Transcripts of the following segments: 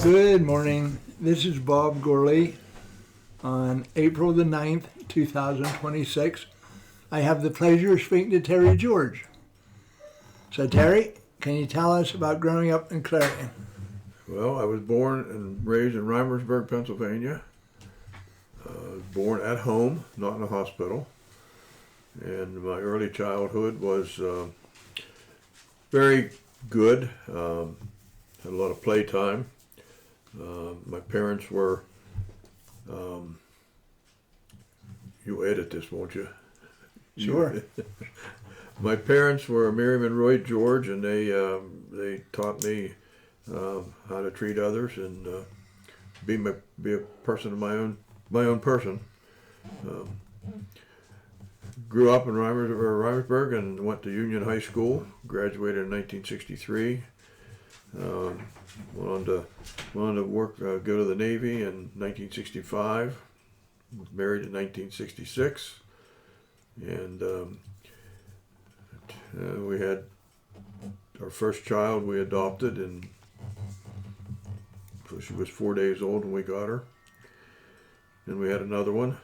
Good morning. This is Bob Gorley. On April the 9th, 2026, I have the pleasure of speaking to Terry George. So Terry, can you tell us about growing up in Clarion? Well, I was born and raised in Reimersburg, Pennsylvania. Born at home, not in a hospital. And my early childhood was very good. Had a lot of playtime. My parents were, you'll edit this, won't you? Sure. My parents were Miriam and Roy George, and they taught me how to treat others and be a person of my own person. Grew up in Reimersburg and went to Union High School. Graduated in 1963. Went on to work, go to the Navy in 1965. Was married in 1966, and we had our first child we adopted, and so she was 4 days old when we got her. Then we had another one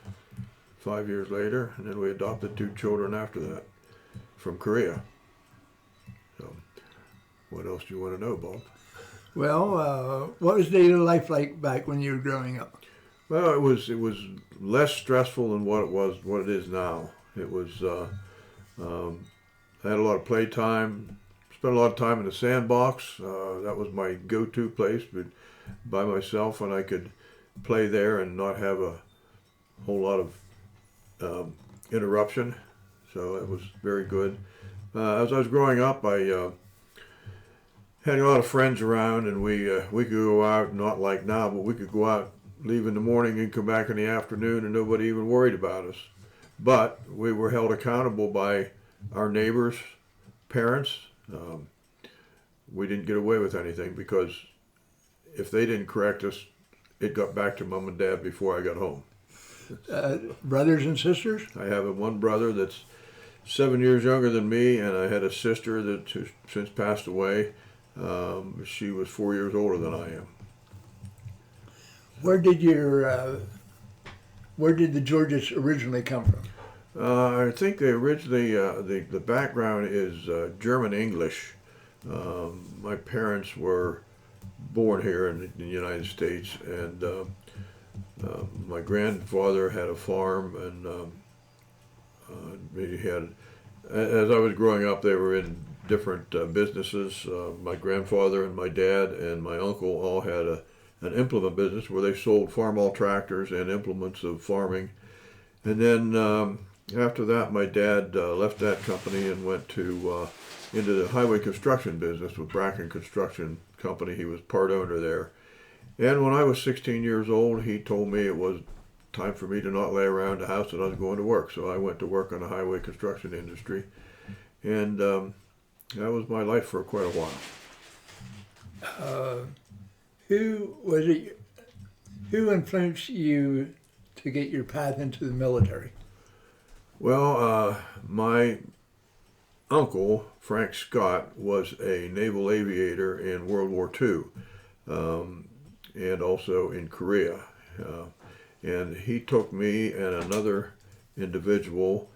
5 years later, and then we adopted two children after that from Korea. So, what else do you want to know, Bob? Well, what was daily life like back when you were growing up? Well, it was less stressful than what it is now. It was I had a lot of playtime. Spent a lot of time in the sandbox. That was my go-to place, but by myself, and I could play there and not have a whole lot of interruption. So it was very good. As I was growing up, I had a lot of friends around, and we could go out, not like now, but we could go out, leave in the morning and come back in the afternoon, and nobody even worried about us. But we were held accountable by our neighbors' parents. We didn't get away with anything because if they didn't correct us, it got back to mom and dad before I got home. Brothers and sisters? I have one brother that's 7 years younger than me, and I had a sister that has since passed away. She was 4 years older than I am. Where did the Georges originally come from? I think they originally the background is German English. My parents were born here in the United States, and my grandfather had a farm, and he had. As I was growing up, they were in different businesses. My grandfather and my dad and my uncle all had an implement business where they sold farm-all tractors and implements of farming. And then after that, my dad left that company and went into the highway construction business with Bracken Construction Company. He was part owner there. And when I was 16 years old, he told me it was time for me to not lay around the house and I was going to work. So I went to work on the highway construction industry. And that was my life for quite a while. Who influenced you to get your path into the military? Well, my uncle, Frank Scott, was a naval aviator in World War II, and also in Korea. And he took me and another individual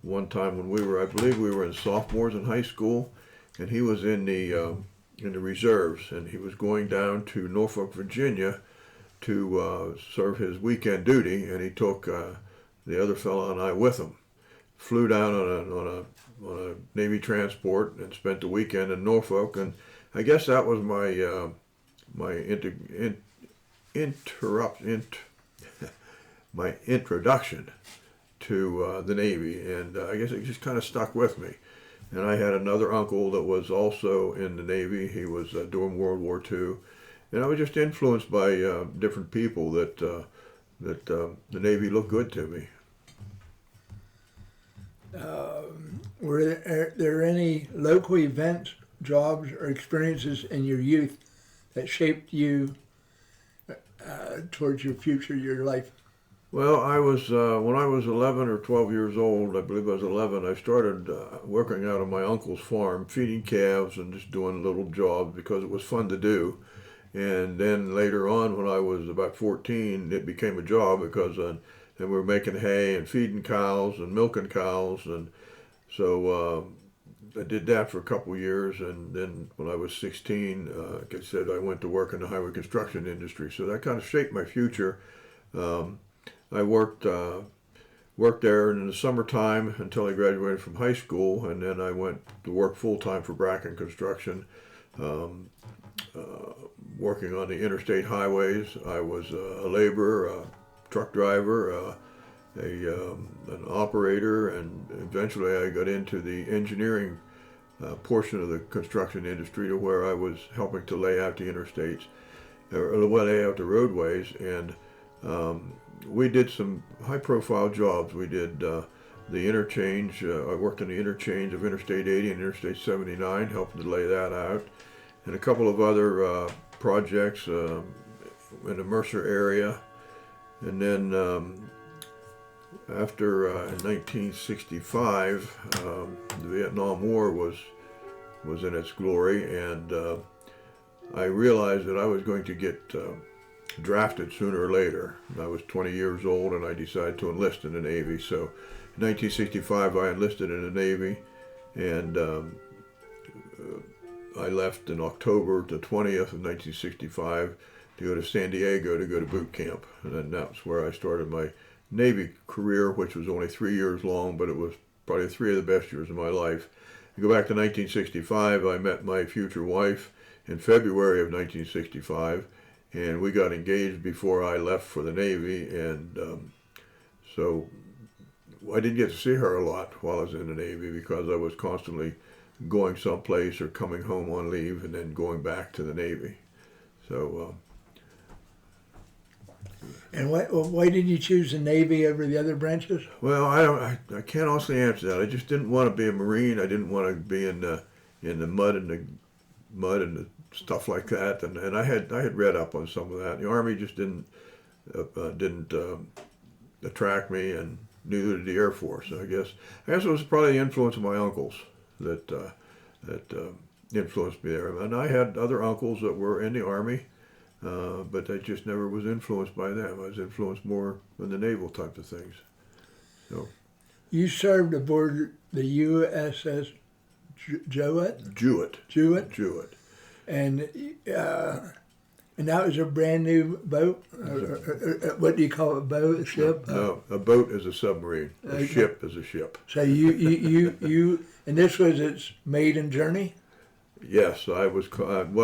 one time when I believe we were in sophomores in high school, and he was in the reserves, and he was going down to Norfolk, Virginia, to serve his weekend duty, and he took the other fellow and I with him. Flew down on a Navy transport and spent the weekend in Norfolk, and I guess that was my introduction to the Navy, and I guess it just kind of stuck with me. And I had another uncle that was also in the Navy. He was during World War II, and I was just influenced by different people that the Navy looked good to me. Were there any local events, jobs, or experiences in your youth that shaped you towards your future, your life? Well, I was when I was 11 or 12 years old, I believe I was 11, I started working out on my uncle's farm, feeding calves and just doing little jobs because it was fun to do. And then later on, when I was about 14, it became a job because then we were making hay and feeding cows and milking cows. And so I did that for a couple of years. And then when I was 16, like I said, I went to work in the highway construction industry. So that kind of shaped my future. I worked there in the summertime until I graduated from high school, and then I went to work full time for Bracken Construction, working on the interstate highways. I was a laborer, a truck driver, an operator, and eventually I got into the engineering portion of the construction industry, to where I was helping to lay out the interstates, or lay out the roadways. And we did some high-profile jobs. We did the interchange. I worked on the interchange of Interstate 80 and Interstate 79, helping to lay that out, and a couple of other projects in the Mercer area. And then after in 1965, the Vietnam War was in its glory, and I realized that I was going to get drafted sooner or later. I was 20 years old, and I decided to enlist in the Navy. So in 1965 I enlisted in the Navy, and I left in October the 20th of 1965 to go to San Diego to go to boot camp. And then that's where I started my Navy career, which was only 3 years long, but it was probably 3 of the best years of my life. You go back to 1965, I met my future wife in February of 1965, and we got engaged before I left for the Navy. And so I didn't get to see her a lot while I was in the Navy, because I was constantly going someplace or coming home on leave and then going back to the Navy. So And why did you choose the Navy over the other branches? well, I can't honestly answer that. I just didn't want to be a Marine. I didn't want to be in the mud and the stuff like that. And I had read up on some of that. The Army just didn't attract me, and neither did the Air Force. I guess it was probably the influence of my uncles that influenced me there. And I had other uncles that were in the Army, but I just never was influenced by them. I was influenced more in the naval type of things. So You served aboard the USS Jewett? Jewett. And that was a brand new boat? What do you call it, a boat, a ship? No, a boat is a submarine. A ship is a ship. So you and this was its maiden journey? Yes, I was called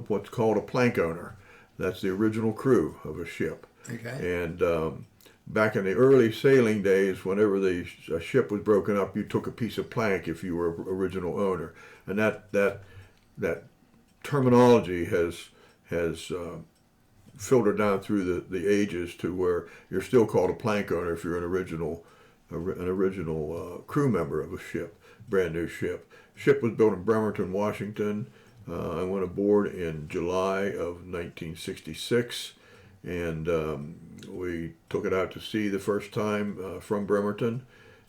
what's called a plank owner. That's the original crew of a ship. Okay. And back in the early sailing days, whenever a ship was broken up, you took a piece of plank if you were original owner. And that terminology has filtered down through the ages to where you're still called a plank owner if you're an original crew member of a ship, brand new ship. Ship was built in Bremerton, Washington. I went aboard in July of 1966, and we took it out to sea the first time from Bremerton,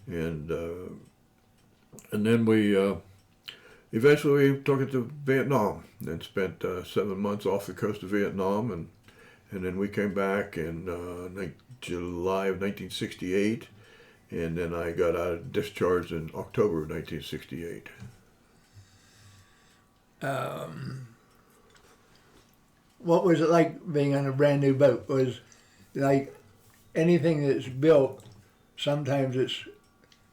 and then we eventually took it to Vietnam and spent 7 months off the coast of Vietnam, and then we came back in July of 1968, and then I got out of discharge in October of 1968. What was it like being on a brand new boat? Was like anything that's built, sometimes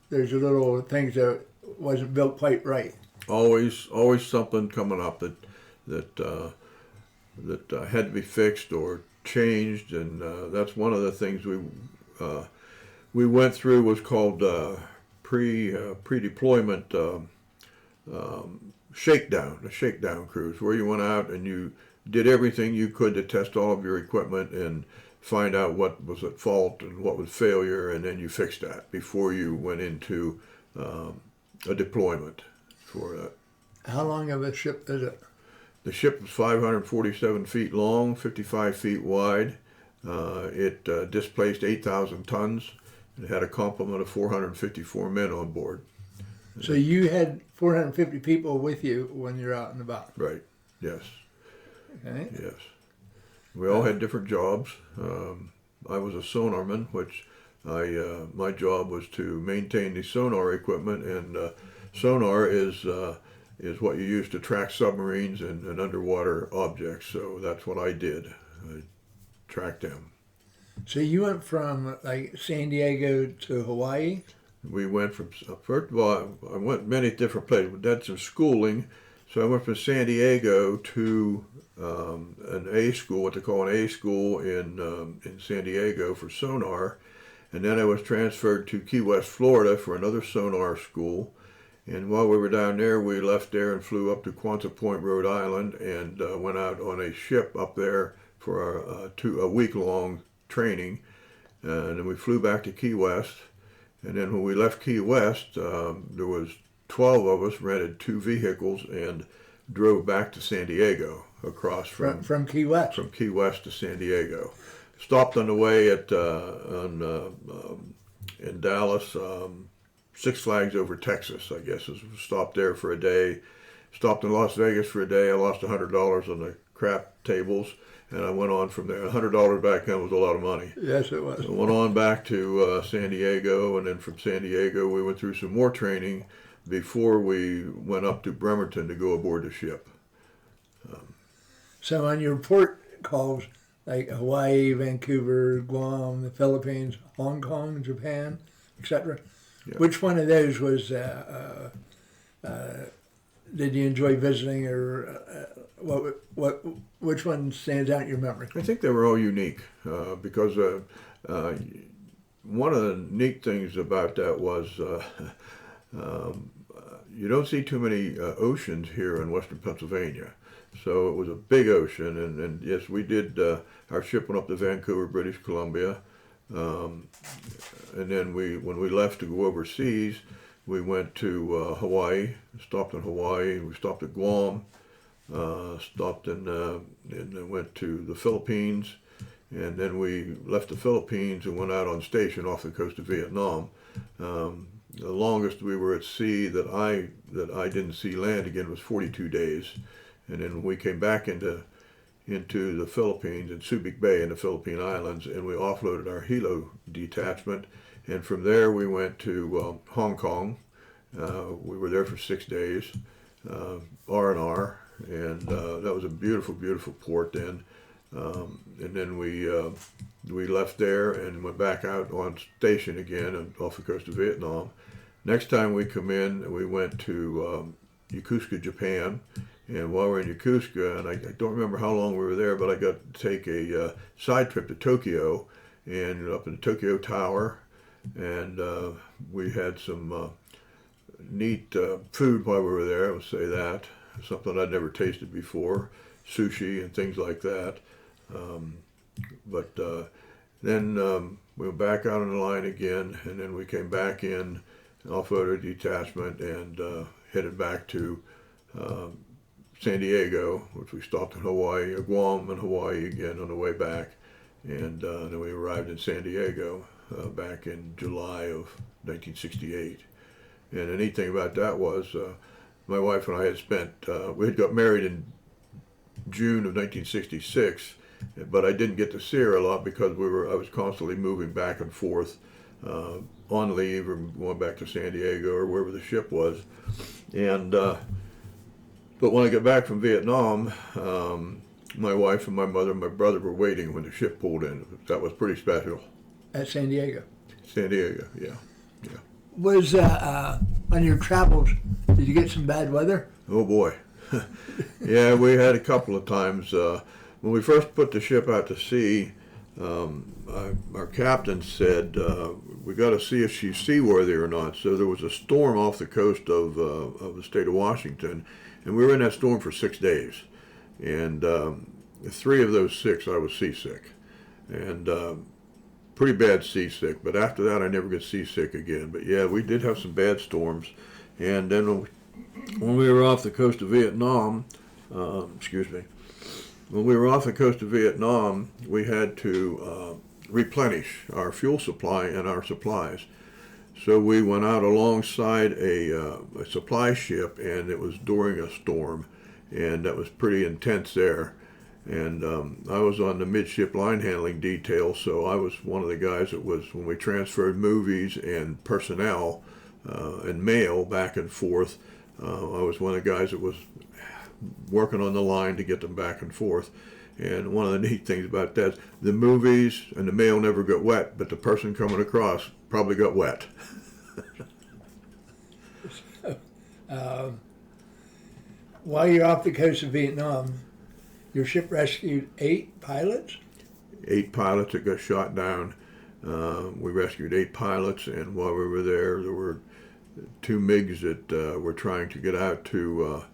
there's a little things that wasn't built quite right. Always something coming up that had to be fixed or changed, and that's one of the things we went through was called pre-deployment shakedown cruise, where you went out and you did everything you could to test all of your equipment and find out what was at fault and what was failure, and then you fixed that before you went into a deployment for that. How long of a ship is it? The ship was 547 feet long, 55 feet wide. It displaced 8,000 tons. It had a complement of 454 men on board. So you had 450 people with you when you're out and about. Right, yes. Okay. Yes. We all had different jobs. I was a sonarman, which my job was to maintain the sonar equipment, and sonar is what you use to track submarines and underwater objects. So that's what I did. I tracked them. So you went from like San Diego to Hawaii? We went from, first of all, I went many different places. We did some schooling. So I went from San Diego to an A school, what they call an A school in San Diego for sonar. And then I was transferred to Key West, Florida for another sonar school. And while we were down there, we left there and flew up to Quonset Point, Rhode Island, and went out on a ship up there for a week-long training. And then we flew back to Key West. And then when we left Key West, there was 12 of us, rented 2 vehicles, and drove back to San Diego across From Key West? From Key West to San Diego. Stopped on the way at in Dallas, Six Flags Over Texas, I guess. Stopped there for a day. Stopped in Las Vegas for a day. I lost $100 on the crap tables, and I went on from there. $100 back then was a lot of money. Yes, it was. I went on back to San Diego, and then from San Diego we went through some more training before we went up to Bremerton to go aboard the ship. So on your port calls, like Hawaii, Vancouver, Guam, the Philippines, Hong Kong, Japan, etc., Yeah. which one of those was, did you enjoy visiting, or which one stands out in your memory? I think they were all unique because one of the neat things about that was you don't see too many oceans here in western Pennsylvania. So it was a big ocean, and yes, we did, our ship went up to Vancouver, British Columbia, and then when we left to go overseas, we went to Hawaii, stopped in Hawaii, we stopped at Guam, stopped and then went to the Philippines, and then we left the Philippines and went out on station off the coast of Vietnam. The longest we were at sea that I didn't see land again was 42 days. And then we came back into the Philippines, in Subic Bay in the Philippine Islands, and we offloaded our Hilo detachment. And from there we went to Hong Kong. We were there for 6 days, R&R, and that was a beautiful, beautiful port then. And then we left there and went back out on station again off the coast of Vietnam. Next time we come in, we went to Yokosuka, Japan. And while we're in Yokosuka, and I don't remember how long we were there, but I got to take a side trip to Tokyo, and up in the Tokyo Tower, and we had some neat food while we were there, I would say that. Something I'd never tasted before, sushi and things like that. But then we went back out on the line again, and then we came back in, offloaded detachment, and headed back to San Diego, which we stopped in Hawaii, Guam and Hawaii again on the way back. And then we arrived in San Diego back in July of 1968. And the neat thing about that was my wife and I had we had got married in June of 1966, but I didn't get to see her a lot because I was constantly moving back and forth on leave or going back to San Diego or wherever the ship was. And but when I got back from Vietnam, my wife and my mother and my brother were waiting when the ship pulled in. That was pretty special. At San Diego? San Diego, yeah. Was, on your travels, did you get some bad weather? Oh boy. Yeah, we had a couple of times. When we first put the ship out to sea, our captain said, we got to see if she's seaworthy or not. So there was a storm off the coast of the state of Washington, and we were in that storm for 6 days. And 3 of those 6, I was seasick. And pretty bad seasick, but after that I never got seasick again. But yeah, we did have some bad storms. And then when we were off the coast of Vietnam, when we were off the coast of Vietnam, we had to replenish our fuel supply and our supplies. So we went out alongside a supply ship, and it was during a storm, and that was pretty intense there. And I was on the midship line handling detail, so I was one of the guys that was, when we transferred movies and personnel and mail back and forth, I was one of the guys that was working on the line to get them back and forth. And one of the neat things about that, the movies and the mail never got wet, but the person coming across probably got wet. While you're off the coast of Vietnam, your ship rescued 8 pilots? 8 pilots that got shot down. We rescued 8 pilots, and while we were there were 2 MiGs that were trying to get out to.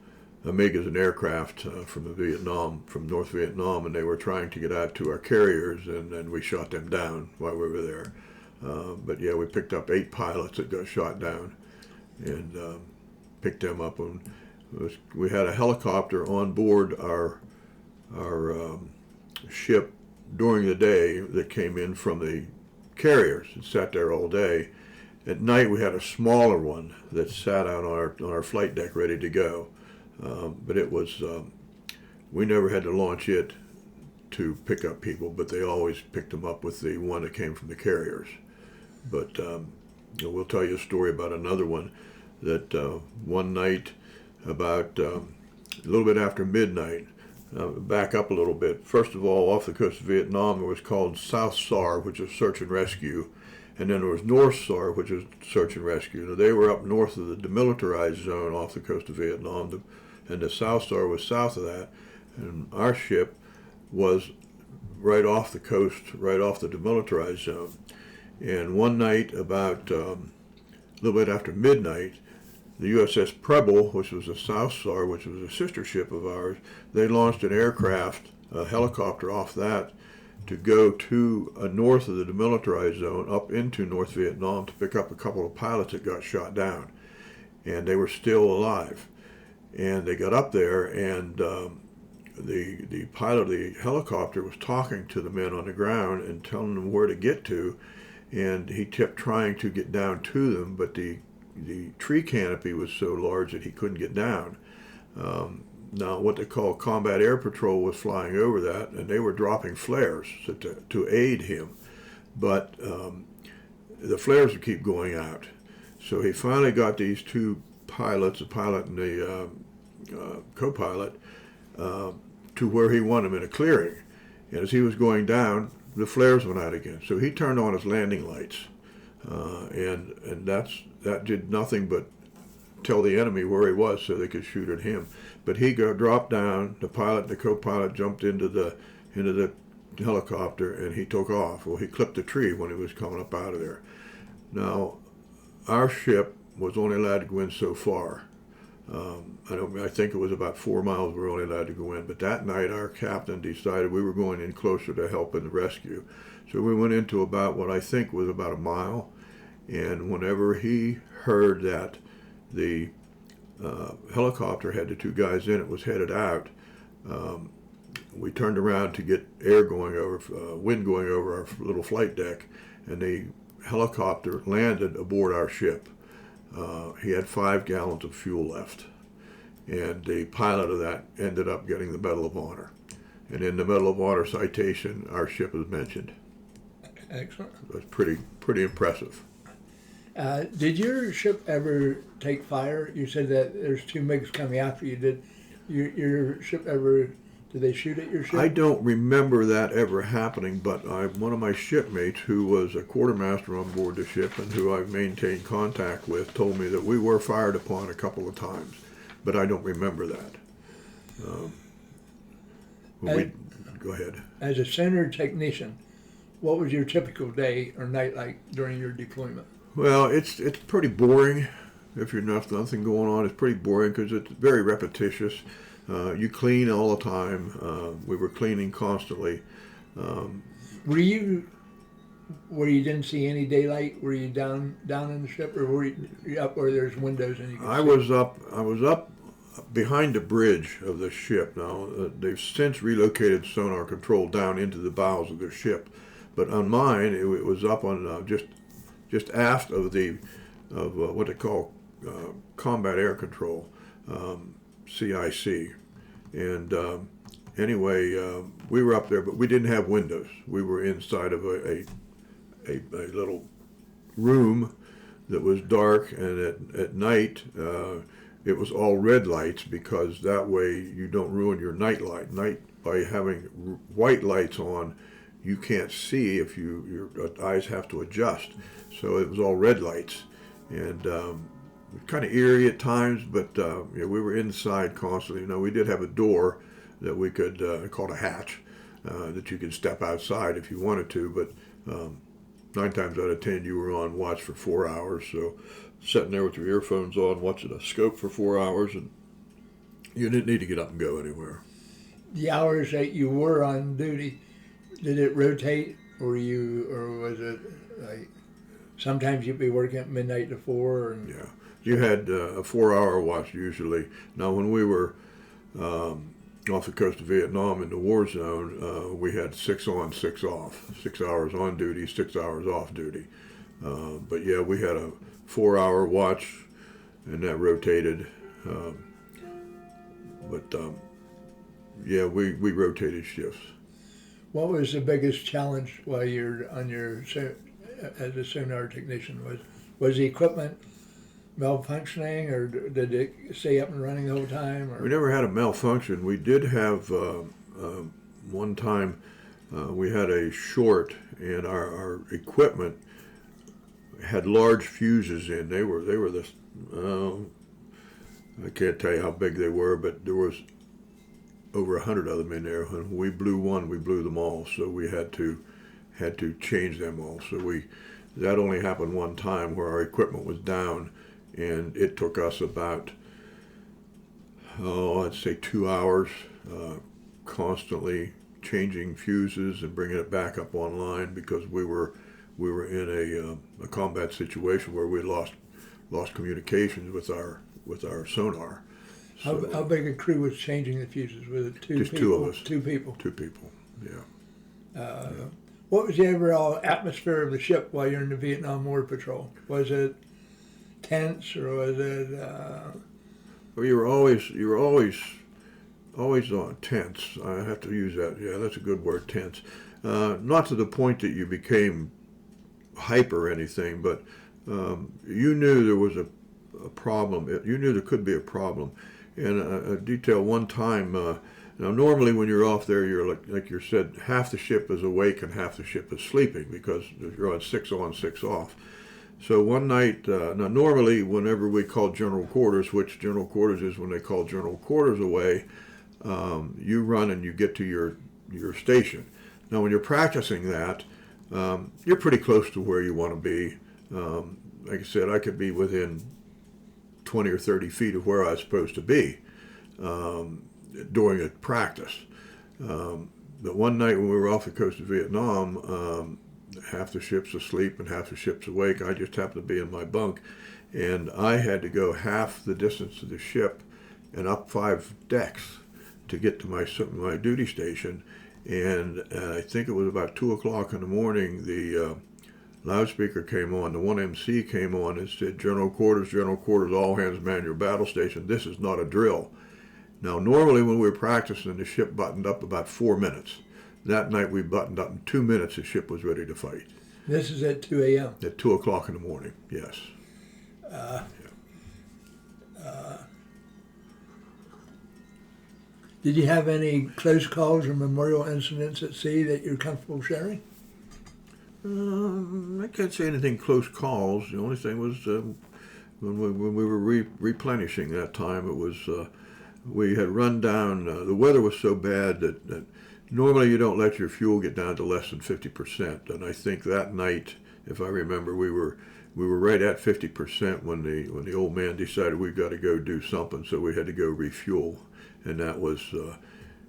A MiG is an aircraft from North Vietnam, and they were trying to get out to our carriers, and we shot them down while we were there. But yeah, we picked up 8 pilots that got shot down, and picked them up. And we had a helicopter on board our ship during the day that came in from the carriers and sat there all day. At night, we had a smaller one that sat out on our flight deck ready to go. But it was, we never had to launch it to pick up people, but they always picked them up with the one that came from the carriers. But we'll tell you a story about another one that one night about a little bit after midnight, back up a little bit. First of all, off the coast of Vietnam, it was called South SAR, which is search and rescue. And then there was North SAR, which is search and rescue. Now, they were up north of the demilitarized zone off the coast of Vietnam, and the South SAR was south of that. And our ship was right off the coast, right off the demilitarized zone. And one night, about a little bit after midnight, the USS Preble, which was a South SAR, which was a sister ship of ours, they launched an aircraft, a helicopter off that, to go to north of the demilitarized zone, up into North Vietnam, to pick up a couple of pilots that got shot down. And they were still alive. And they got up there, and the pilot of the helicopter was talking to the men on the ground and telling them where to get to. And he kept trying to get down to them, but the tree canopy was so large that he couldn't get down. Now, what they call Combat Air Patrol was flying over that, and they were dropping flares to aid him. But the flares would keep going out. So he finally got these 2 pilots, the pilot and the co-pilot, to where he wanted them in a clearing. And as he was going down, the flares went out again. So he turned on his landing lights. And that did nothing but tell the enemy where he was so they could shoot at him. But he dropped down, the pilot and the co-pilot jumped into the helicopter, and he took off. Well, he clipped the tree when he was coming up out of there. Now, our ship was only allowed to go in so far. I think it was about 4 miles we were only allowed to go in. But that night, our captain decided we were going in closer to help in the rescue. So we went into about what I think was about a mile. And whenever he heard that the helicopter had the 2 guys in it, was headed out, we turned around to get air going over, wind going over our little flight deck, and the helicopter landed aboard our ship. He had 5 gallons of fuel left, and the pilot of that ended up getting the Medal of Honor. And in the Medal of Honor citation, our ship is mentioned. Excellent. It was pretty impressive. Did your ship ever take fire? You said that there's 2 MiGs coming after you. Did your ship ever, did they shoot at your ship? I don't remember that ever happening, but one of my shipmates, who was a quartermaster on board the ship and who I've maintained contact with, told me that we were fired upon a couple of times, but I don't remember that. Go ahead. As a center technician, what was your typical day or night like during your deployment? Well, it's pretty boring. If you're nothing going on, it's pretty boring because it's very repetitious. You clean all the time. We were cleaning constantly. Were you where you didn't see any daylight? Were you down in the ship, or were you up where there's windows and you could see? I was up behind the bridge of the ship. Now they've since relocated sonar control down into the bowels of the ship, but on mine it was up on just aft of what they call Combat Air Control, CIC, and anyway, we were up there, but we didn't have windows. We were inside of a little room that was dark, and at night it was all red lights, because that way you don't ruin your night by having white lights on. You can't see if your eyes have to adjust. So it was all red lights, and kind of eerie at times, but we were inside constantly. We did have a door that we could called a hatch that you could step outside if you wanted to, but 9 times out of 10 you were on watch for 4 hours. So sitting there with your earphones on, watching a scope for 4 hours, and you didn't need to get up and go anywhere. The hours that you were on duty, did it rotate, or was it like sometimes you'd be working at midnight to 4? And yeah, you had a 4-hour watch usually. Now, when we were off the coast of Vietnam in the war zone, we had 6 on, 6 off, 6 hours on duty, 6 hours off duty. But yeah, we had a 4-hour watch, and that rotated. Yeah, we rotated shifts. what was the biggest challenge while you're on as a sonar technician? Was the equipment malfunctioning, or did it stay up and running the whole time? Or? We never had a malfunction. We did have one time we had a short, and our equipment had large fuses in. They were this. I can't tell you how big they were, but there was over 100 of them in there. When we blew one, we blew them all. So we had to change them all. So that only happened one time where our equipment was down, and it took us about I'd say 2 hours, constantly changing fuses and bringing it back up online, because we were in a combat situation where we lost communications with our sonar. So, How big a crew was changing the fuses? Was it two just people? 2 of us. 2 people. 2 people. Yeah. What was the overall atmosphere of the ship while you're in the Vietnam War patrol? Was it tense, or was it? Well, you were always on tense. I have to use that. Yeah, that's a good word, tense. Not to the point that you became hyper or anything, but you knew there was a problem. You knew there could be a problem. And a detail one time. Now, normally when you're off there, you're like you said, half the ship is awake and half the ship is sleeping, because you're on 6 on, 6 off. So one night, now normally whenever we call general quarters, which general quarters is when they call general quarters away, you run and you get to your station. Now, when you're practicing that, you're pretty close to where you want to be. Like I said, I could be within 20 or 30 feet of where I was supposed to be during a practice. But one night when we were off the coast of Vietnam, half the ship's asleep and half the ship's awake. I just happened to be in my bunk, and I had to go half the distance of the ship and up 5 decks to get to my duty station. And I think it was about 2 o'clock in the morning, the loudspeaker came on, the 1MC came on and said, General quarters, all hands man your battle station. This is not a drill. Now, normally when we were practicing, the ship buttoned up about 4 minutes. That night we buttoned up in 2 minutes, the ship was ready to fight. This is at 2 a.m. At 2 o'clock in the morning, yes. Did you have any close calls or memorial incidents at sea that you're comfortable sharing? I can't say anything close calls. The only thing was when we were replenishing that time, it was we had run down. The weather was so bad that normally you don't let your fuel get down to less than 50%. And I think that night, if I remember, we were right at 50% when the old man decided we've got to go do something. So we had to go refuel, and that was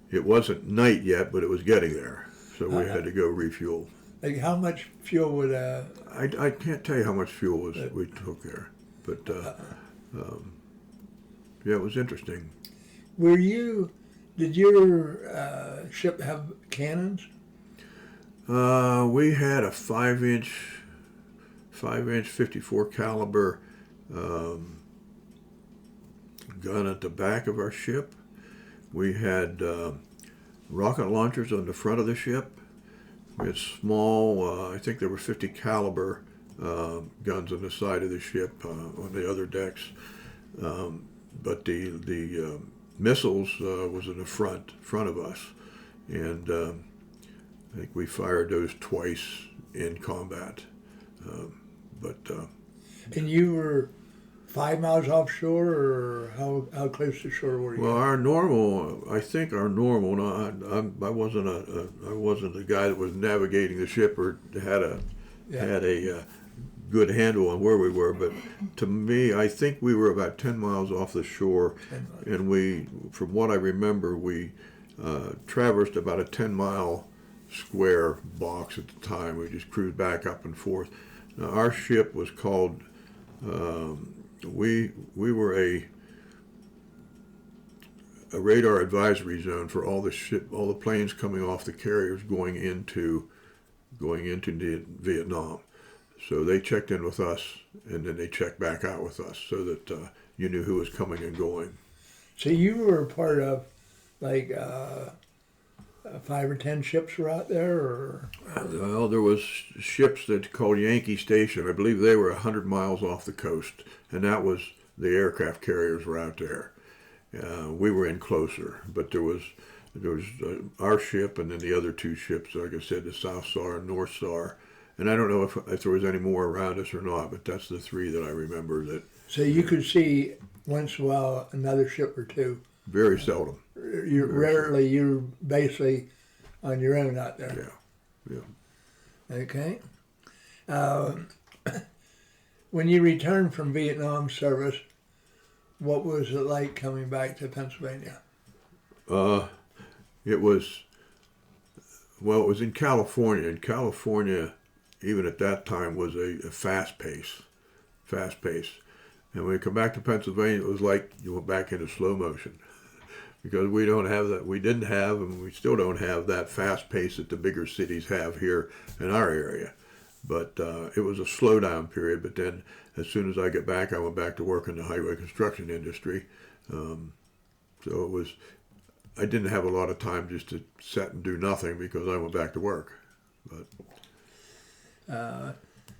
it wasn't night yet, but it was getting there. So we had to go refuel. Like how much fuel would I can't tell you how much fuel we took there, but yeah, it was interesting. Did your ship have cannons? We had a 5-inch 54 caliber gun at the back of our ship. We had rocket launchers on the front of the ship. We had small, I think there were 50 caliber guns on the side of the ship on the other decks. But the missiles was in the front of us, and I think we fired those twice in combat. But And you were 5 miles offshore, or how close to shore were you? well, our normal, I think our normal. No, I wasn't I wasn't the guy that was navigating the ship or had a good handle on where we were. But to me, I think we were about 10 miles off the shore, and we, from what I remember, we traversed about a 10-mile square box at the time. We just cruised back up and forth. Now, our ship was called. We were a radar advisory zone for all the planes coming off the carriers going into Vietnam. So they checked in with us, and then they checked back out with us, so that you knew who was coming and going. So you were part of, like, 5 or 10 ships were out there, or? Well, there was ships that called Yankee Station. I believe they were 100 miles off the coast, and that was the aircraft carriers were out there. We were in closer, but there was our ship, and then the other 2 ships, like I said, the South Star and North Star. And I don't know if there was any more around us or not, but that's the 3 that I remember. That So you could see once in a while another ship or 2. very seldom. You're basically on your own out there. Yeah. Okay. When you returned from Vietnam service, what was it like coming back to Pennsylvania? It was in California. In California, even at that time, was a fast pace. And when we come back to Pennsylvania, it was like you went back into slow motion. Because we don't have that, we didn't have, and we still don't have that fast pace that the bigger cities have here in our area. But it was a slowdown period. But then, as soon as I get back, I went back to work in the highway construction industry. So it was, I didn't have a lot of time just to sit and do nothing because I went back to work. But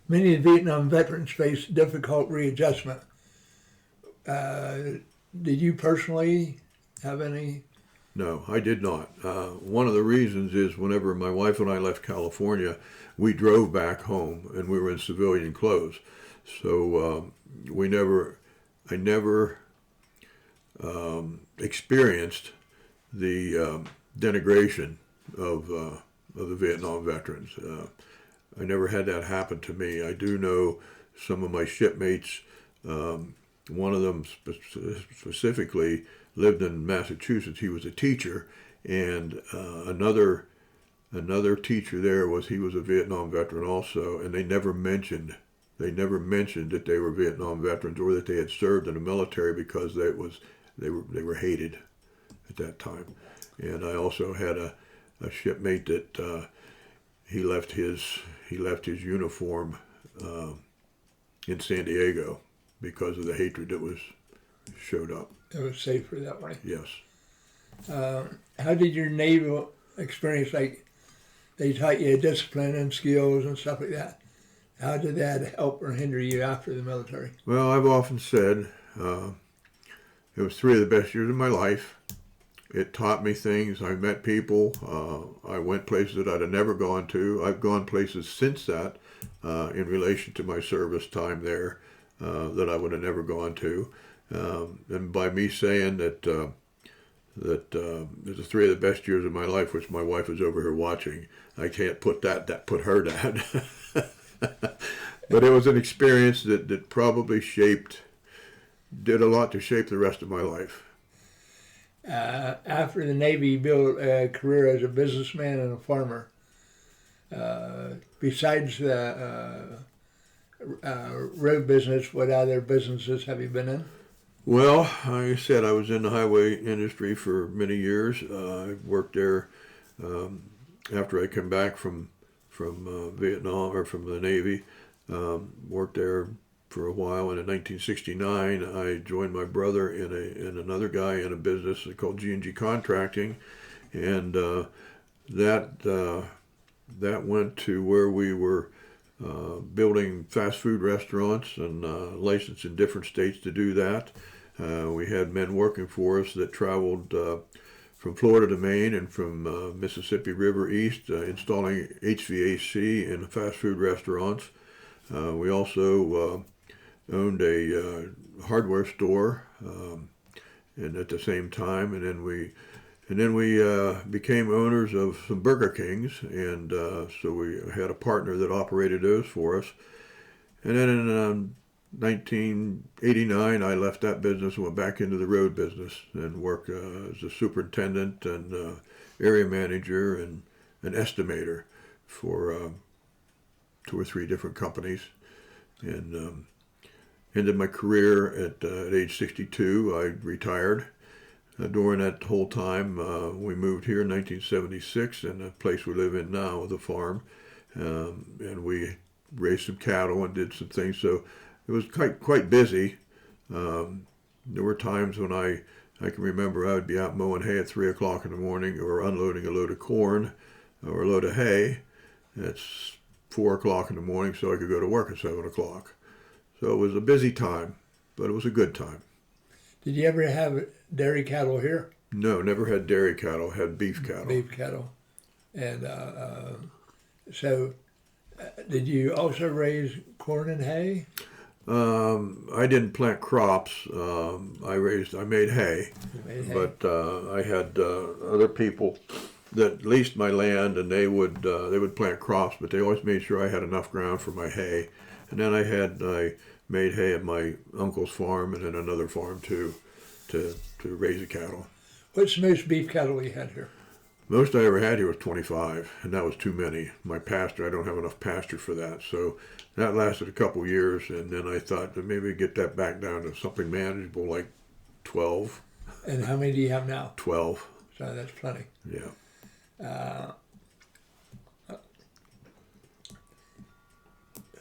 Many of the Vietnam veterans face difficult readjustment. Did you personally have any? No, I did not. One of the reasons is whenever my wife and I left California, we drove back home and we were in civilian clothes. So I never experienced the denigration of the Vietnam veterans. I never had that happen to me. I do know some of my shipmates, one of them specifically lived in Massachusetts. He was a teacher, and another teacher there he was a Vietnam veteran also, and they never mentioned that they were Vietnam veterans or that they had served in the military because they were hated at that time. And I also had a shipmate that he left his uniform in San Diego because of the hatred that showed up. It was safer that way. Yes. How did your naval experience, like they taught you discipline and skills and stuff like that, how did that help or hinder you after the military? Well, I've often said it was 3 of the best years of my life. It taught me things. I met people. I went places that I'd have never gone to. I've gone places since that in relation to my service time there that I would have never gone to. And by me saying that it's the 3 of the best years of my life, which my wife is over here watching, I can't put her down. But it was an experience that probably did a lot to shape the rest of my life. After the Navy, you built a career as a businessman and a farmer. Besides the road business, what other businesses have you been in? Well, like I said, I was in the highway industry for many years. I worked there after I came back from Vietnam or from the Navy. Worked there for a while, and in 1969, I joined my brother and another guy in a business called G&G Contracting, and that went to where we were building fast food restaurants and licensed in different states to do that. We had men working for us that traveled from Florida to Maine and from Mississippi River east, installing HVAC in fast food restaurants. We also owned a hardware store, and at the same time, and then we became owners of some Burger Kings, and so we had a partner that operated those for us. And then in 1989, I left that business and went back into the road business and worked as a superintendent and area manager and an estimator for 2 or 3 different companies. And ended my career at age 62. I retired. During that whole time, we moved here in 1976, and the place we live in now, the farm, and we raised some cattle and did some things. So it was quite busy. There were times when I can remember I would be out mowing hay at 3 o'clock in the morning, or unloading a load of corn or a load of hay. That's 4 o'clock in the morning, so I could go to work at 7 o'clock. So it was a busy time, but it was a good time. Did you ever have dairy cattle here? No, never had dairy cattle, had beef cattle. Beef cattle. And so did you also raise corn and hay? I didn't plant crops. I made hay. You made hay. But I had other people that leased my land, and they would plant crops, but they always made sure I had enough ground for my hay. And then I made hay at my uncle's farm and then another farm too, to raise the cattle. What's the most beef cattle you had here? Most I ever had here was 25, and that was too many. My pasture, I don't have enough pasture for that, so that lasted a couple years, and then I thought that maybe get that back down to something manageable, like 12. And how many do you have now? 12. So that's plenty. Yeah.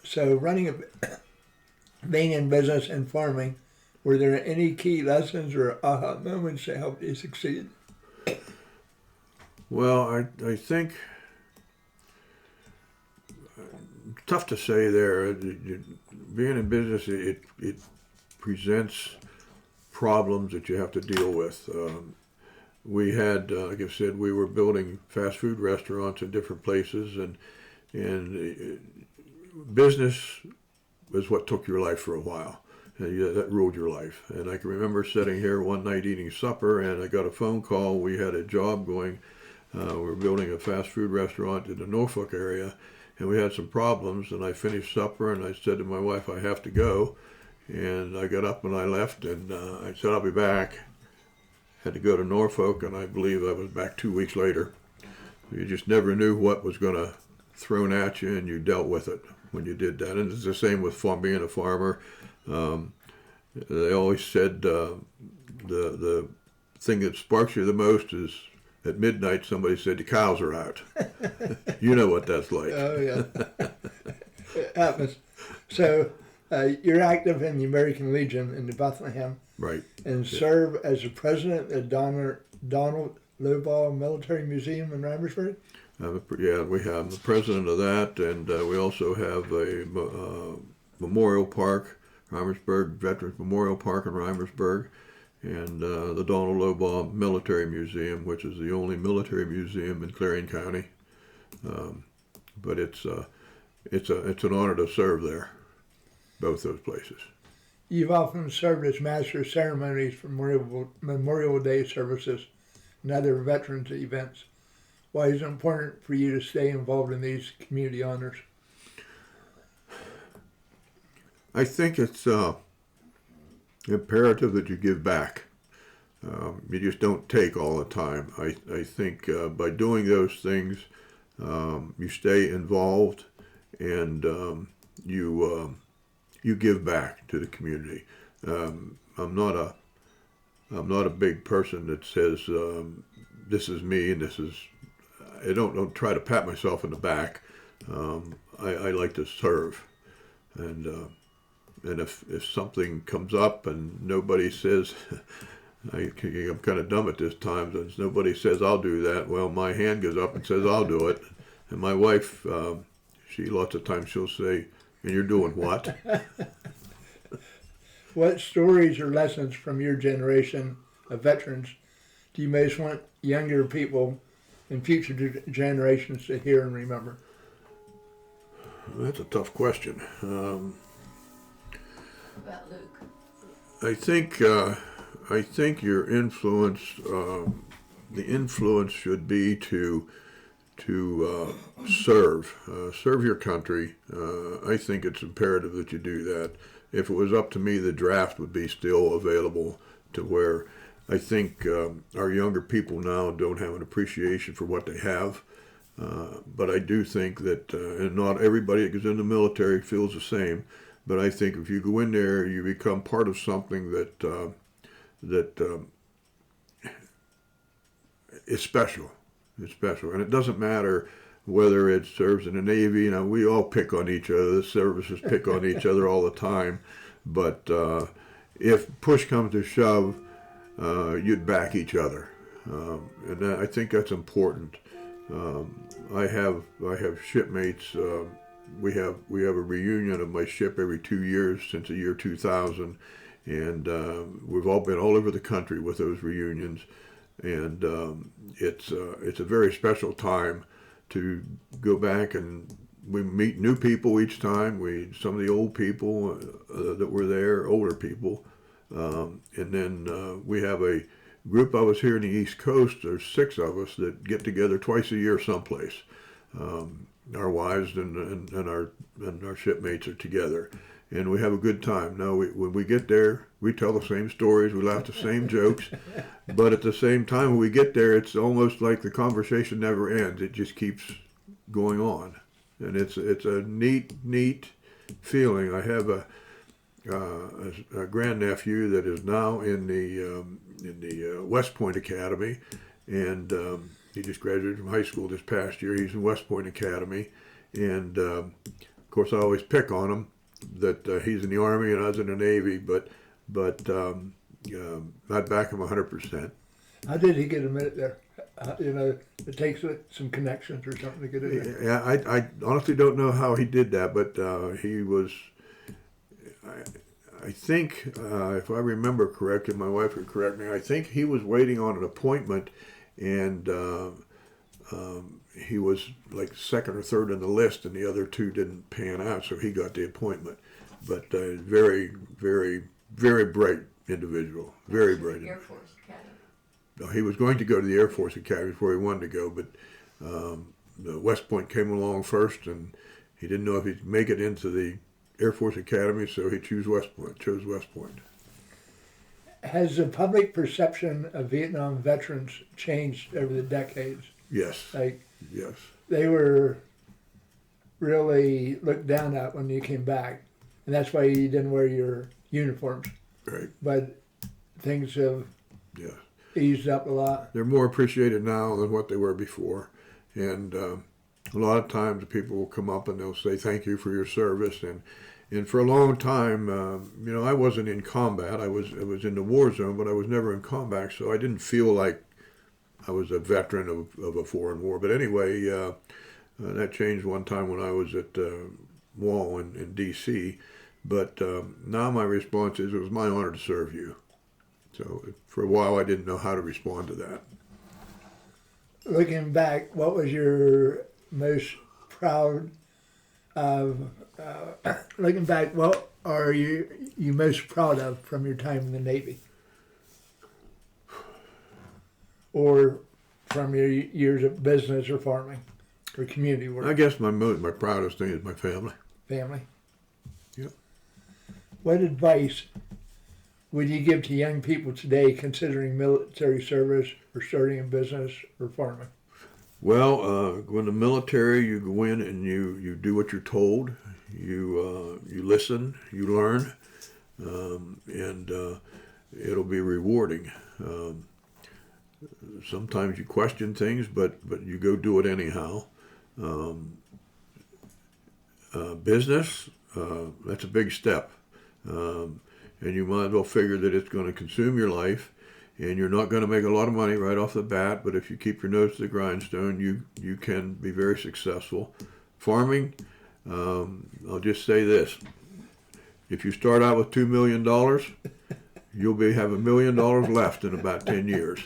So being in business and farming, were there any key lessons or aha moments that helped you succeed? Well, I think tough to say there. Being in business, it presents problems that you have to deal with. We had, like I said, we were building fast food restaurants in different places, and business was what took your life for a while. That ruled your life. And I can remember sitting here one night eating supper, and I got a phone call. We had a job going. We were building a fast food restaurant in the Norfolk area, and we had some problems. And I finished supper, and I said to my wife, I have to go. And I got up and I left, and I said, I'll be back. Had to go to Norfolk, and I believe I was back 2 weeks later. You just never knew what was going to thrown at you, and you dealt with it when you did that. And it's the same with being a farmer. They always said the thing that sparks you the most is at midnight somebody said the cows are out. You know what that's like. Oh, yeah. It happens. So you're active in the American Legion in the Bethlehem. Right. And serve as the president of Donald Lowball Military Museum in Reimersburg? Yeah, we have the president of that, and we also have a memorial park, Reimersburg Veterans Memorial Park in Reimersburg, and the Donald Lowball Military Museum, which is the only military museum in Clarion County. But it's an honor to serve there, both those places. You've often served as master of ceremonies for Memorial Day services and other veterans events. Why is it important for you to stay involved in these community honors? I think it's imperative that you give back. You just don't take all the time. I think by doing those things, you stay involved, and you give back to the community. I'm not a big person that says this is me and this is. I don't try to pat myself in the back. I like to serve, and if something comes up and nobody says I'm kind of dumb at this time. Since nobody says I'll do that, well, my hand goes up and says I'll do it. And my wife, she lots of times she'll say, "And you're doing what?" What stories or lessons from your generation of veterans do you most want younger people and future generations to hear and remember? That's a tough question. About Luke. I think your influence, the influence should be to serve your country. I think it's imperative that you do that. If it was up to me, the draft would be still available, to where I think our younger people now don't have an appreciation for what they have. But I do think that, and not everybody that goes in the military feels the same, but I think if you go in there, you become part of something that is special. It's special, and it doesn't matter whether it serves in the Navy. You know, we all pick on each other. The services pick on each other all the time. But if push comes to shove, you'd back each other, and I think that's important. I have shipmates. We have a reunion of my ship every 2 years since the year 2000, and we've all been all over the country with those reunions, and it's a very special time to go back, and we meet new people each time. Some of the old people that were there, older people, and then we have a group of us here in the East Coast. There's 6 of us that get together twice a year someplace. Our wives and our shipmates are together, and we have a good time. Now, when we get there, we tell the same stories, we laugh the same jokes, but at the same time, when we get there, it's almost like the conversation never ends. It just keeps going on, and it's a neat feeling. I have a grandnephew that is now in the West Point Academy, and he just graduated from high school this past year. He's in West Point Academy, and of course I always pick on him that he's in the Army and I was in the Navy, but I'd back him 100%. How did he get admitted there? It takes some connections or something to get in there. Yeah, I honestly don't know how he did that, but he was. I think, if I remember correctly, my wife could correct me, I think he was waiting on an appointment, and he was like second or third in the list, and the other 2 didn't pan out, so he got the appointment. But very, very, very bright individual. Very bright. Air Force Academy. No, he was going to go to the Air Force Academy before he wanted to go, but the West Point came along first, and he didn't know if he'd make it into the Air Force Academy, so he chose West Point. Has the public perception of Vietnam veterans changed over the decades? Yes. Yes. They were really looked down at when you came back, and that's why you didn't wear your uniforms. Right. But things have eased up a lot. They're more appreciated now than what they were before, and a lot of times people will come up and they'll say thank you for your service, and for a long time, I wasn't in combat. I was in the war zone, but I was never in combat, so I didn't feel like I was a veteran of a foreign war. But anyway, that changed one time when I was at Wall in D.C. But now my response is, it was my honor to serve you. So for a while, I didn't know how to respond to that. Looking back, what was your most proud of? Looking back, what are you most proud of from your time in the Navy, or from your years of business or farming or community work? I guess my proudest thing is my family. Family. Yep. What advice would you give to young people today considering military service or starting a business or farming? Well, in the military, you go in and you do what you're told. You listen, you learn, and it'll be rewarding. Sometimes you question things, but you go do it anyhow. Business, that's a big step, and you might as well figure that it's going to consume your life, and you're not going to make a lot of money right off the bat, but if you keep your nose to the grindstone, you can be very successful. Farming, I'll just say this. If you start out with $2 million, you'll have $1 million left in about 10 years.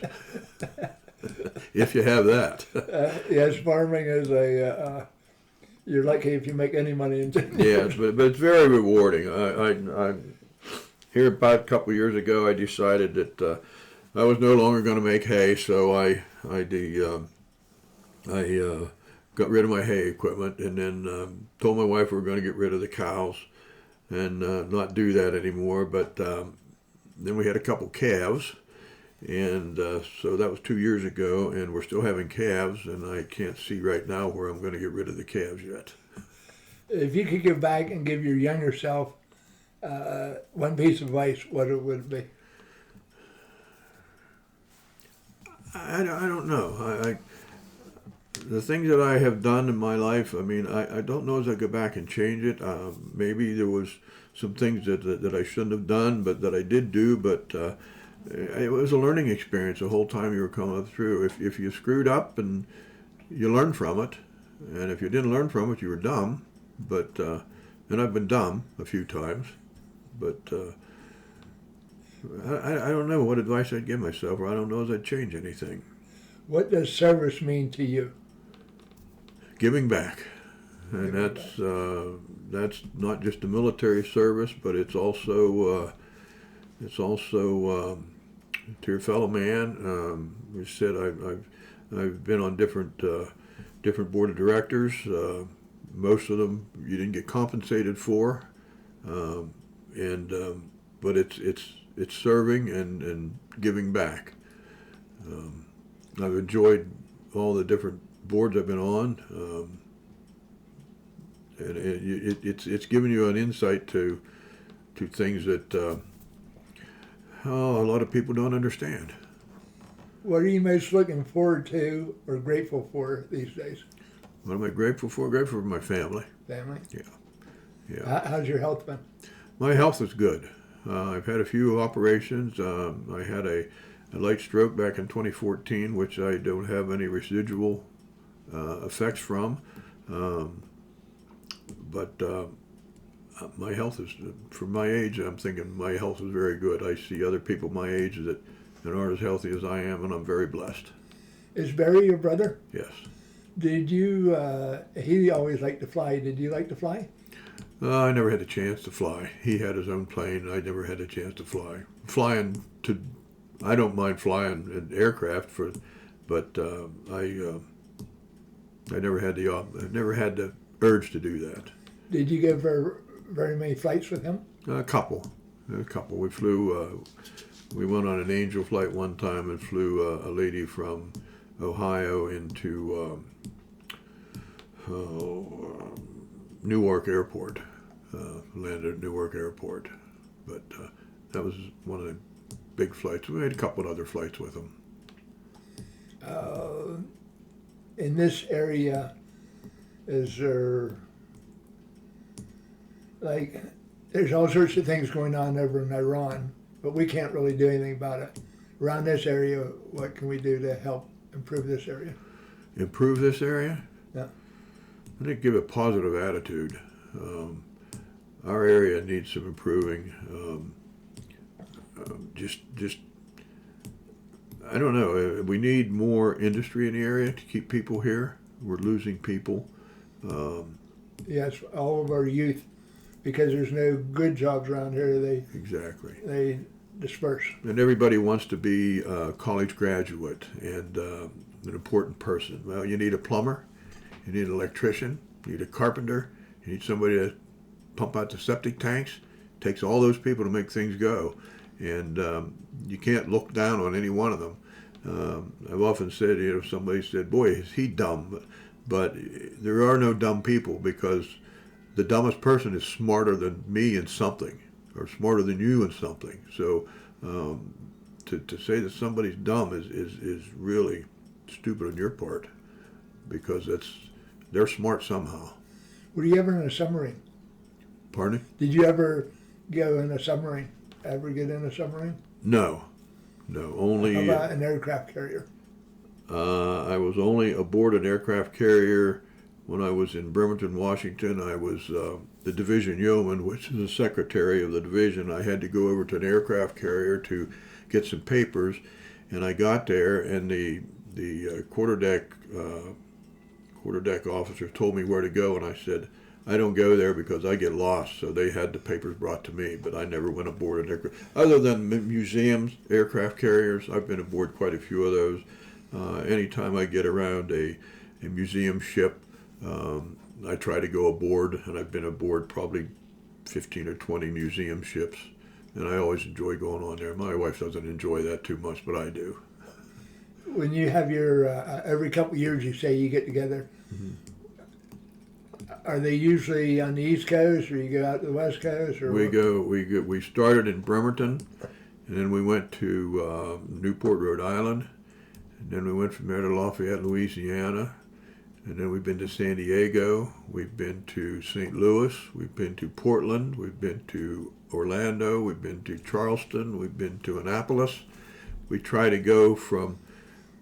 If you have that. Yes, farming is you're lucky if you make any money in 10 Yes, but it's very rewarding. I here about a couple of years ago, I decided that I was no longer going to make hay, so I got rid of my hay equipment, and then told my wife we were going to get rid of the cows and not do that anymore. But then we had a couple calves, and so that was 2 years ago, and we're still having calves, and I can't see right now where I'm going to get rid of the calves yet. If you could give back and give your younger self one piece of advice, what would it be? I don't know. The things that I have done in my life, I mean, I don't know as I go back and change it. Maybe there was some things that I shouldn't have done, but that I did do. But it was a learning experience the whole time you were coming through. If you screwed up and you learned from it, and if you didn't learn from it, you were dumb. But and I've been dumb a few times. But I don't know what advice I'd give myself, or I don't know as I'd change anything. What does service mean to you? Giving back, and that's not just the military service, but it's also to your fellow man. You said I've been on different board of directors. Most of them you didn't get compensated for, but it's serving and giving back. I've enjoyed all the different boards I've been on, and it's given you an insight to things that a lot of people don't understand. What are you most looking forward to or grateful for these days? What am I grateful for? Grateful for my family. Family? Yeah. How's your health been? My health is good. I've had a few operations. I had a light stroke back in 2014, which I don't have any residual effects from. But my health is, for my age, I'm thinking my health is very good. I see other people my age that aren't as healthy as I am, and I'm very blessed. Is Barry your brother? Yes. Did you, he always liked to fly. Did you like to fly? I never had a chance to fly. He had his own plane, and I never had a chance to fly. I don't mind flying in aircraft, but I never had the urge to do that. Did you go very many flights with him? A couple. We flew. We went on an Angel flight one time and flew a lady from Ohio into Newark Airport. Landed at Newark Airport, but that was one of the big flights. We had a couple of other flights with him. In this area, is there, like, there's all sorts of things going on over in Iran, but we can't really do anything about it. Around this area, what can we do to help improve this area? Improve this area? Yeah. I think give a positive attitude. Our area needs some improving. I don't know. We need more industry in the area to keep people here. We're losing people. Yes, all of our youth, because there's no good jobs around here, Exactly. they disperse. And everybody wants to be a college graduate and an important person. Well, you need a plumber, you need an electrician, you need a carpenter, you need somebody to pump out the septic tanks. It takes all those people to make things go. And you can't look down on any one of them. I've often said, somebody said, boy, is he dumb. But there are no dumb people, because the dumbest person is smarter than me in something, or smarter than you in something. So to say that somebody's dumb is really stupid on your part, because they're smart somehow. Were you ever in a submarine? Pardon me? Did you ever go in a submarine? Ever get in a submarine? No. No, How only about an aircraft carrier? I was only aboard an aircraft carrier when I was in Bremerton, Washington. I was the division yeoman, which is the secretary of the division. I had to go over to an aircraft carrier to get some papers, and I got there, and the quarterdeck officer told me where to go, and I said, I don't go there because I get lost. So they had the papers brought to me, but I never went aboard an aircraft. Other than museums, aircraft carriers, I've been aboard quite a few of those. Anytime I get around a museum ship, I try to go aboard, and I've been aboard probably 15 or 20 museum ships, and I always enjoy going on there. My wife doesn't enjoy that too much, but I do. When you have your every couple of years, you say you get together. Mm-hmm. Are they usually on the East Coast, or you go out to the West Coast? Or We started in Bremerton, and then we went to Newport, Rhode Island, and then we went from there to Lafayette, Louisiana, and then we've been to San Diego, we've been to St. Louis, we've been to Portland, we've been to Orlando, we've been to Charleston, we've been to Annapolis. We try to go from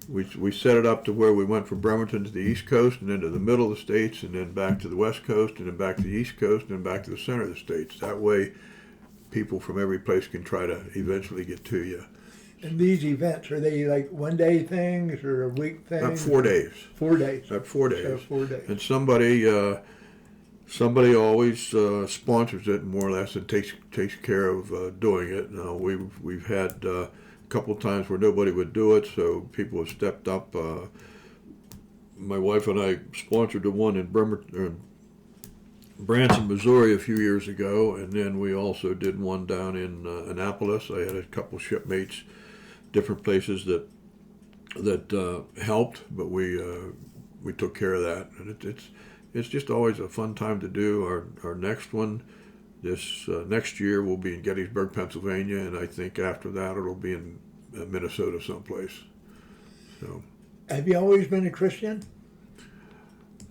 we set it up to where we went from Bremerton to the East Coast and then to the middle of the states and then back to the West Coast and then back to the East Coast and then back to the center of the states. That way people from every place can try to eventually get to you. And these events, are they like one-day things or a week things? 4 days. 4 days. 4 days. So 4 days. And somebody always sponsors it more or less and takes care of doing it. Now we've had a couple of times where nobody would do it, so people have stepped up. My wife and I sponsored the one in Branson, Missouri a few years ago, and then we also did one down in Annapolis. I had a couple shipmates, different places that helped, but we took care of that, and it's just always a fun time to do. Our next one this next year will be in Gettysburg, Pennsylvania, and I think after that it'll be in Minnesota someplace. So. Have you always been a Christian?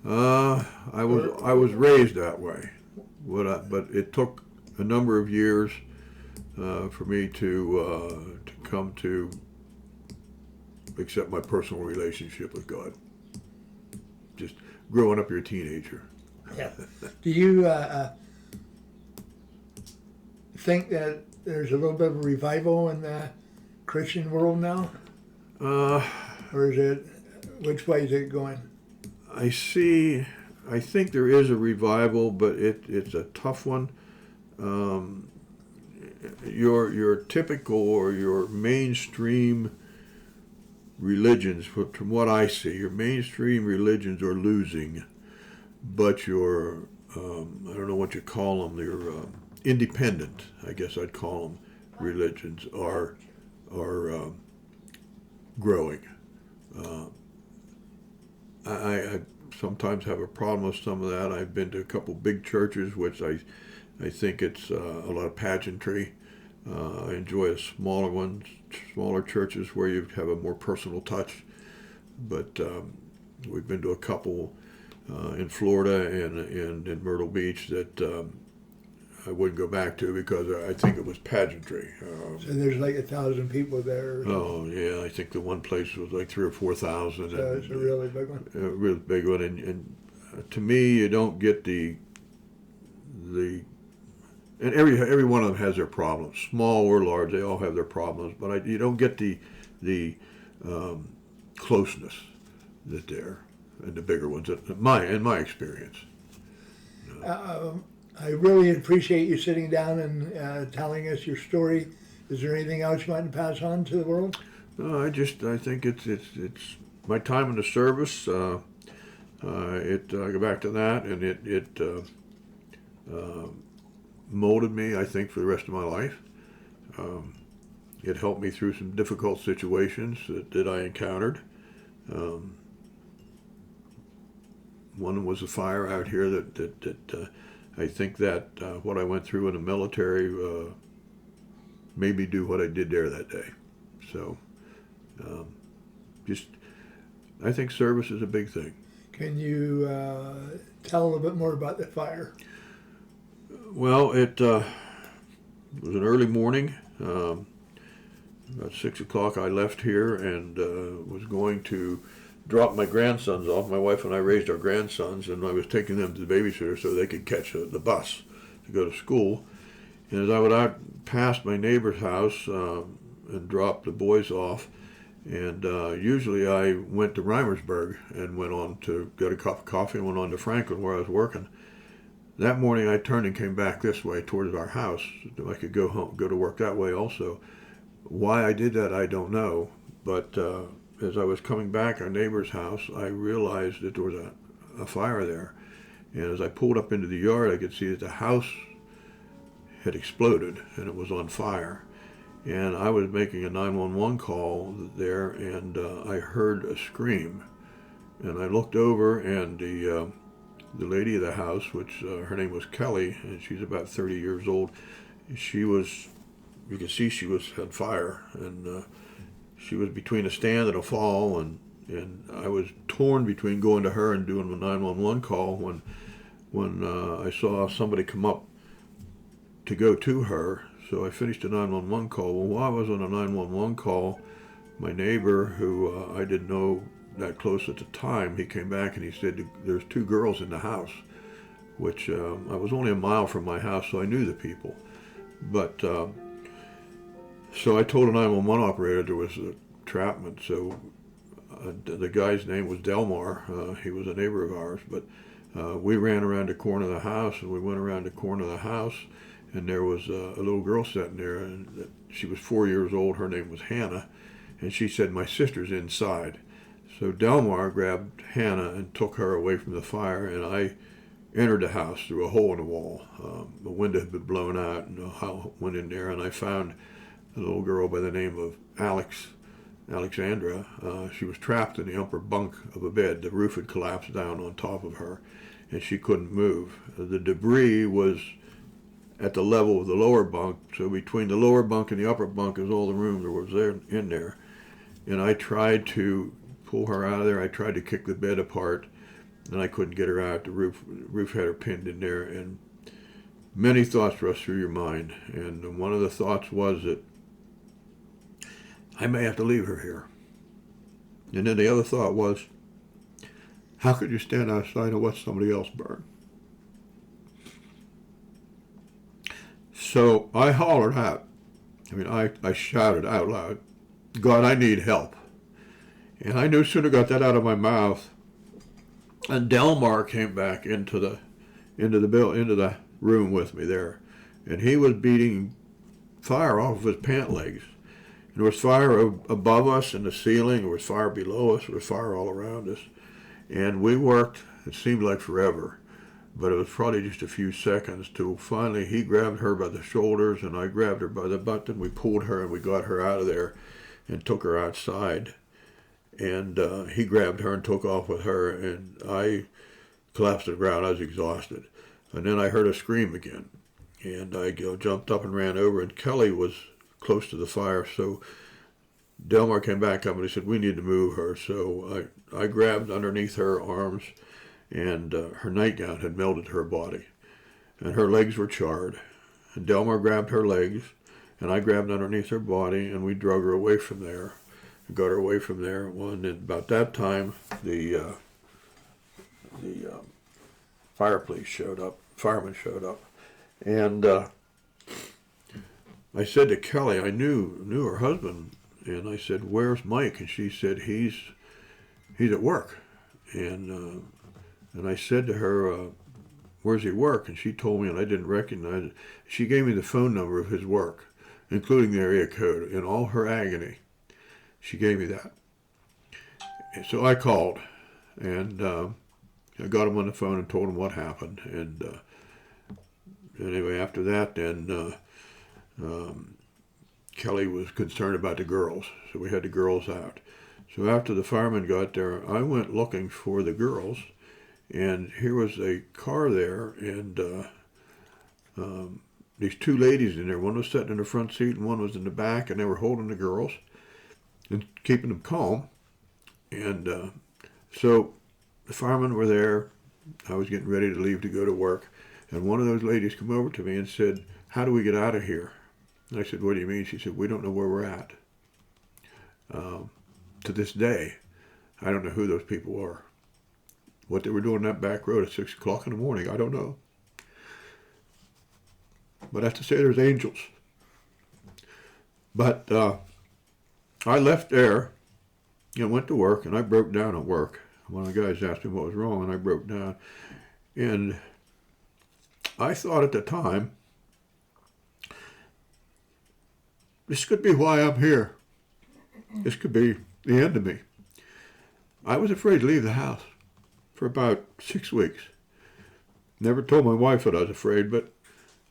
I was raised that way, but it took a number of years for me to come to accept my personal relationship with God. Just growing up, you're a teenager. Yeah. Do you think that there's a little bit of a revival in the Christian world now? Or is it, which way is it going? I think there is a revival, but it's a tough one. Your typical or your mainstream religions, from what I see, your mainstream religions are losing, but your, I don't know what you call them, your independent, I guess I'd call them, religions are growing. I sometimes have a problem with some of that. I've been to a couple big churches, which I think it's a lot of pageantry. I enjoy smaller churches where you have a more personal touch. But we've been to a couple in Florida and in Myrtle Beach that I wouldn't go back to because I think it was pageantry. So there's like 1,000 people there. Oh yeah, I think the one place was like 3,000 or 4,000. So it's a really big one. A really big one, and to me, you don't get the and every one of them has their problems, small or large. They all have their problems, but you don't get the closeness that there and the bigger ones. In my experience. I really appreciate you sitting down and telling us your story. Is there anything else you want to pass on to the world? No, I think it's my time in the service. I go back to that, and it molded me, I think, for the rest of my life. It helped me through some difficult situations that I encountered. One was a fire out here that I think that what I went through in the military made me do what I did there that day. So, I think service is a big thing. Can you tell a little bit more about the fire? Well, it was an early morning. About 6 o'clock, I left here and was going to drop my grandsons off. My wife and I raised our grandsons, and I was taking them to the babysitter so they could catch the bus to go to school. And as I would out past my neighbor's house and dropped the boys off, and usually I went to Reimersburg and went on to get a cup of coffee and went on to Franklin where I was working. That morning I turned and came back this way towards our house so I could go home, go to work that way also. Why I did that, I don't know. But as I was coming back our neighbor's house, I realized that there was a fire there. And as I pulled up into the yard, I could see that the house had exploded and it was on fire. And I was making a 911 call there, and I heard a scream. And I looked over, and the lady of the house, which her name was Kelly, and she's about 30 years old, she was, you could see she was on fire, and she was between a stand and a fall, and I was torn between going to her and doing the 911 call when I saw somebody come up to go to her. So I finished a 911 call. Well, while I was on a 911 call, my neighbor, who I didn't know that close at the time, he came back and he said, there's 2 girls in the house, which I was only a mile from my house, so I knew the people. But so I told a 911 operator there was a entrapment. So the guy's name was Delmar. He was a neighbor of ours. But we ran around the corner of the house, and we went around the corner of the house, and there was a little girl sitting there, and she was 4 years old. Her name was Hannah, and she said, my sister's inside. So Delmar grabbed Hannah and took her away from the fire, and I entered the house through a hole in the wall. The window had been blown out, and I went in there, and I found a little girl by the name of Alexandra. She was trapped in the upper bunk of a bed. The roof had collapsed down on top of her, and she couldn't move. The debris was at the level of the lower bunk, so between the lower bunk and the upper bunk is all the room there was there in there. And I tried to pull her out of there. I tried to kick the bed apart, and I couldn't get her out. The roof had her pinned in there, and many thoughts rushed through your mind. And one of the thoughts was that I may have to leave her here. And then the other thought was, how could you stand outside and watch somebody else burn? So I hollered out. I shouted out loud, God, I need help. And I no sooner got that out of my mouth, and Delmar came back into the room with me there, and he was beating fire off of his pant legs. And there was fire above us in the ceiling, there was fire below us, there was fire all around us. And we worked, it seemed like forever, but it was probably just a few seconds till finally he grabbed her by the shoulders and I grabbed her by the butt, and we pulled her and we got her out of there and took her outside. And he grabbed her and took off with her, and I collapsed to the ground. I was exhausted. And then I heard a scream again, and I jumped up and ran over, and Kelly was close to the fire, so Delmar came back up and he said, we need to move her. So I grabbed underneath her arms, and her nightgown had melted to her body, and her legs were charred. And Delmar grabbed her legs, and I grabbed underneath her body, and we drug her away from there. Got her away from there. And about that time, the firemen showed up, and I said to Kelly, I knew her husband, and I said, "Where's Mike?" And she said, "He's at work." And I said to her, "Where's he work?" And she told me, and I didn't recognize it. She gave me the phone number of his work, including the area code. In all her agony, she gave me that. And so I called, and I got him on the phone and told him what happened. And anyway, after that, then Kelly was concerned about the girls, so we had the girls out. So after the firemen got there, I went looking for the girls, and here was a car there, and these 2 ladies in there. One was sitting in the front seat and one was in the back, and they were holding the girls and keeping them calm. And so the firemen were there. I was getting ready to leave to go to work, and one of those ladies came over to me and said, "How do we get out of here?" And I said, "What do you mean?" She said, "We don't know where we're at." To this day, I don't know who those people were. What they were doing on that back road at 6 o'clock in the morning, I don't know. But that's to say there's angels. But I left there and went to work, and I broke down at work. One of the guys asked me what was wrong, and I broke down. And I thought at the time, this could be why I'm here. This could be the end of me. I was afraid to leave the house for about 6 weeks. Never told my wife that I was afraid, but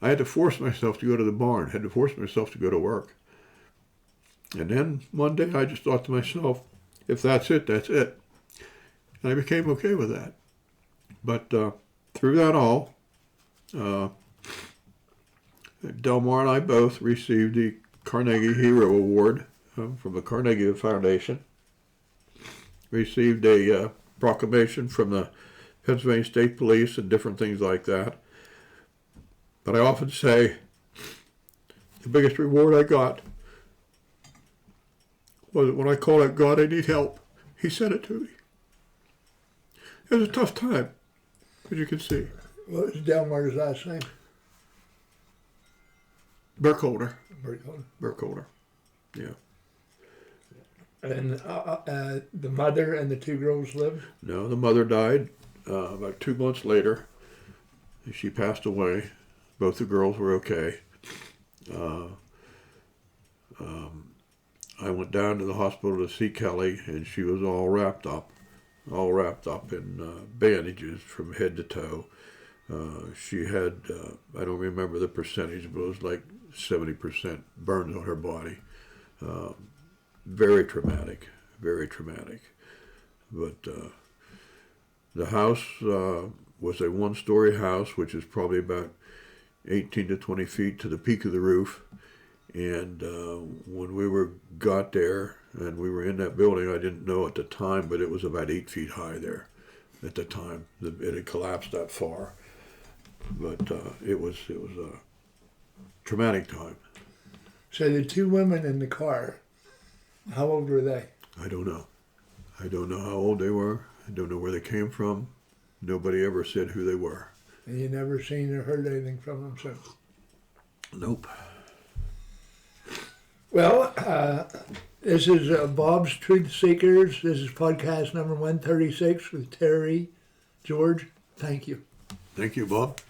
I had to force myself to go to the barn, had to force myself to go to work. And then one day I just thought to myself, if that's it, that's it. And I became okay with that. But through that all, Delmar and I both received the Carnegie Hero Award from the Carnegie Foundation. Received a proclamation from the Pennsylvania State Police and different things like that. But I often say the biggest reward I got was when I called out, God, I need help. He sent it to me. It was a tough time, as you can see. What was Delmar's last name? Burkholder. Burkholder. Yeah. And the mother and the two girls lived? No, the mother died about 2 months later. She passed away. Both the girls were okay. I went down to the hospital to see Kelly, and she was all wrapped up in bandages from head to toe. She had, I don't remember the percentage, but it was like 70% burns on her body. Very traumatic, very traumatic. But the house was a one-story house, which is probably about 18 to 20 feet to the peak of the roof. And when we got there and we were in that building, I didn't know at the time, but it was about 8 feet high there at the time. It had collapsed that far. But it was a traumatic time. So the two women in the car, how old were they? I don't know. I don't know how old they were. I don't know where they came from. Nobody ever said who they were. And you never seen or heard anything from them since? Nope. Well, this is Bob's Truth Seekers. This is podcast number 136 with Terry George. Thank you. Thank you, Bob.